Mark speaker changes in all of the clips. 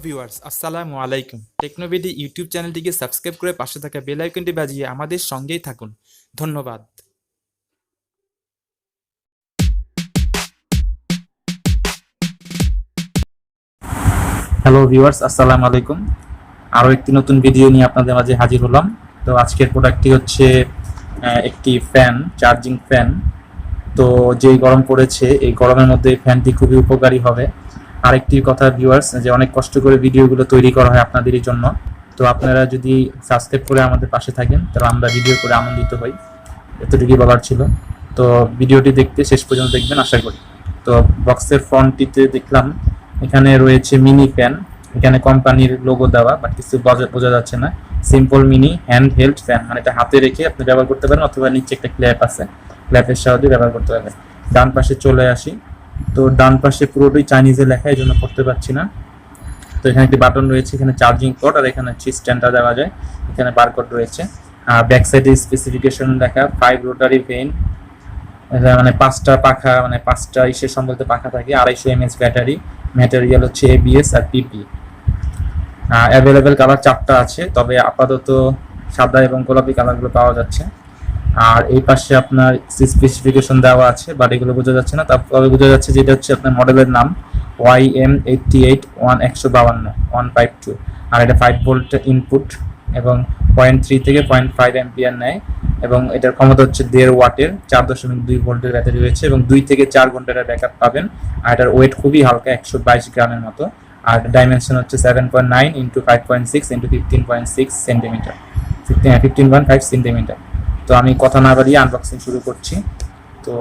Speaker 1: Viewers, আসসালামু আলাইকুম। টেকনোবিডি YouTube চ্যানেলটিকে সাবস্ক্রাইব করে পাশে থাকা বেল আইকনটি বাজিয়ে আমাদের সঙ্গেই থাকুন। ধন্যবাদ। হ্যালো ভিউয়ার্স, আসসালামু আলাইকুম। আরও একটি নতুন ভিডিও নিয়ে আপনাদের মাঝে হাজির হলাম। তো আজকের প্রোডাক্টটি হচ্ছে একটি ফ্যান, চার্জিং ফ্যান। তো যেই গরম পড়েছে, এই গরমের মধ্যে এই ফ্যানটি খুবই উপকারী হবে। আরেকটি কথা ভিউয়ার্স, যে অনেক কষ্ট করে ভিডিওগুলো তৈরি করা হয় আপনাদেরই জন্য। তো আপনারা যদি সাবস্ক্রাইব করে আমাদের পাশে থাকেন তাহলে আমরা ভিডিও করে আনন্দিত হই। এতটুকুই বলার ছিল। তো ভিডিওটি দেখতে শেষ পর্যন্ত দেখবেন আশা করি। তো বক্সের ফ্রন্টটিতে দেখলাম এখানে রয়েছে মিনি ফ্যান। এখানে কোম্পানির লোগো দেওয়া, বাট কিছু বোঝা যাচ্ছে না। Simple mini hand held fan, মানে এটা হাতে রেখে আপনি ব্যবহার করতে পারেন, অথবা নিচে একটা ক্ল্যাপ আছে, ক্ল্যাপের সাহায্যে ব্যবহার করতে পারবেন। ডান পাশে চলে আসি। তো ডান পাশে পুরোটাই চাইনিজে লেখা, এই জন্য পড়তে পারছি না। তো এখানে একটি বাটন রয়েছে, এখানে চার্জিং পোর্ট, আর এখানে স্ট্যান্ডটা দেওয়া যায়। এখানে বারকোড রয়েছে। ব্যাক সাইডে স্পেসিফিকেশন লেখা 5 রোটারি ভেন, মানে 5টা পাখা, মানে 5টা ইসের সম্বলিত পাখা থাকে, 250 mAh ব্যাটারি, ম্যাটেরিয়াল হচ্ছে ABS আর PP। অ্যাভেলেবেল কালার 4টা আছে, তবে আপাতত সাদা এবং গোলাপি কালারগুলো পাওয়া যাচ্ছে। আর এই পাশে আপনার স্পেসিফিকেশন দেওয়া আছে, বাট এগুলো বোঝা যাচ্ছে না। তবে বোঝা যাচ্ছে যেটা হচ্ছে আপনার মডেলের নাম YM88152, আর এটা 5 ভোল্ট ইনপুট এবং 0.3 থেকে 0.5 অ্যাম্পিয়ার নেয়, এবং এটার ক্ষমতা হচ্ছে 1.5 ওয়াটের, 4.2 ভোল্টের ব্যাটারি রয়েছে, এবং 2 থেকে 4 ঘন্টার ব্যাকআপ পাবেন। আর এটার ওয়েট খুবই হালকা, 122 গ্রামের মতো। আর ডাইমেনশন হচ্ছে 7.9 × 5.6 × 15.6 সেন্টিমিটার, 15.5 সেন্টিমিটার। তো আমি কথা না বাড়িয়ে আনবক্সিং শুরু করছি। তো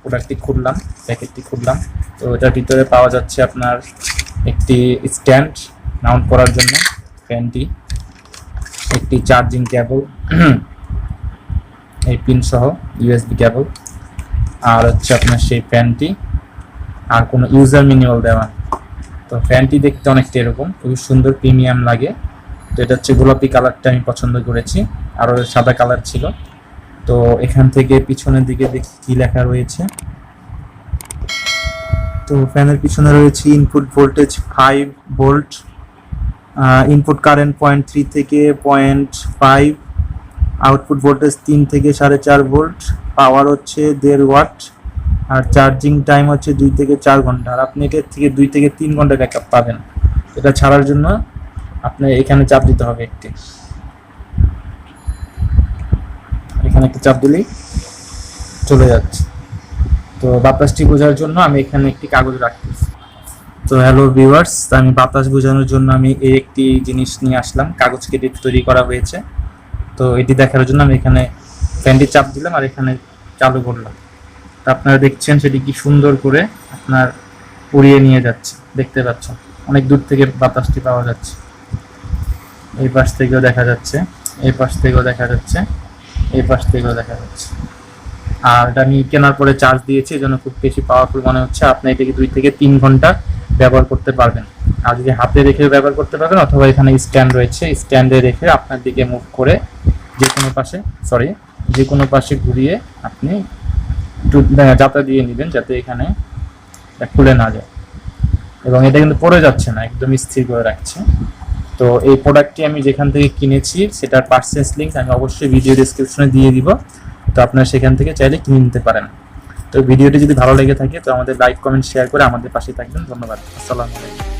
Speaker 1: প্রোডাক্টটি খুললাম, প্যাকেটটি খুললাম। তো এটার ভিতরে পাওয়া যাচ্ছে আপনার একটি স্ট্যান্ড মাউন্ট করার জন্য ফ্যানটি, একটি চার্জিং কেবল, এই পিন সহ USB কেবল, আর হচ্ছে আপনার সেই ফ্যানটি, আর কোনো ইউজার ম্যানুয়াল দেওয়া। তো ফ্যানটি দেখতে অনেকটা এরকম, খুবই সুন্দর, প্রিমিয়াম লাগে। তো এটা হচ্ছে গোলাপি কালারটা আমি পছন্দ করেছি, আরও সাদা কালার ছিল। তো এখান থেকে পিছনের দিকে দেখি কি লেখা রয়েছে। তো ফ্যানের পিছনে রয়েছে input voltage 5 volt, input current 0.3 থেকে 0.5, আউটপুট ভোল্টেজ 3 থেকে 4.5 ভোল্ট, পাওয়ার হচ্ছে 1.5 ওয়াট, আর চার্জিং টাইম হচ্ছে 2 থেকে 4 ঘন্টা। আর আপনি এটার থেকে 2 থেকে 3 ঘন্টা ব্যাকআপ পাবেন। এটা ছাড়ার জন্য আপনি এখানে চাপ দিতে হবে একটি, এখানে একটা চাপ দিলেই চলে যাচ্ছে। তো বাতাসটি বোঝার জন্য আমি এখানে একটি কাগজ রাখতেছি। তো হ্যালো ভিউয়ার্স, আমি বাতাস বোঝানোর জন্য আমি এই একটি জিনিস নিয়ে আসলাম, কাগজ কেটে তৈরি করা হয়েছে। তো এটি দেখার জন্য আমি এখানে ফ্যানটি চাপ দিলাম আর এখানে চালু করলাম। তো আপনারা দেখছেন সেটি কি সুন্দর করে আপনার উড়িয়ে নিয়ে যাচ্ছে, দেখতে পাচ্ছেন। অনেক দূর থেকে বাতাসটি পাওয়া যাচ্ছে, এই পাশ থেকেও দেখা যাচ্ছে, এই পাশ থেকেও দেখা যাচ্ছে, এই পাশ থেকেও দেখা যাচ্ছে। আর এটা আমি কেনার পরে চার্জ দিয়েছি, এই জন্য খুব বেশি পাওয়ারফুল মনে হচ্ছে। আপনি এটাকে 2 থেকে 3 ঘন্টা ব্যবহার করতে পারবেন। আর যদি হাতে রেখে ব্যবহার করতে পারবেন, অথবা এখানে স্ট্যান্ড রয়েছে, স্ট্যান্ডে রেখে আপনার দিকে মুভ করে যে কোনো পাশে ঘুরিয়ে আপনি যাতা দিয়ে নেবেন, যাতে এখানে খুলে না যায়। এবং এটা কিন্তু পড়ে যাচ্ছে না, একদম স্থির করে রাখছে। তো এই প্রোডাক্টটি আমি যেখান থেকে কিনেছি সেটার পারচেজ লিঙ্ক আমি অবশ্যই ভিডিও ডেসক্রিপশনে দিয়ে দিব। তো আপনারা সেখান থেকে চাইলে কিনে নিতে পারেন। তো ভিডিওটি যদি ভালো লেগে থাকে তো আমাদের লাইক, কমেন্ট, শেয়ার করে আমাদের পাশে থাকবেন। ধন্যবাদ। আসসালামু আলাইকুম।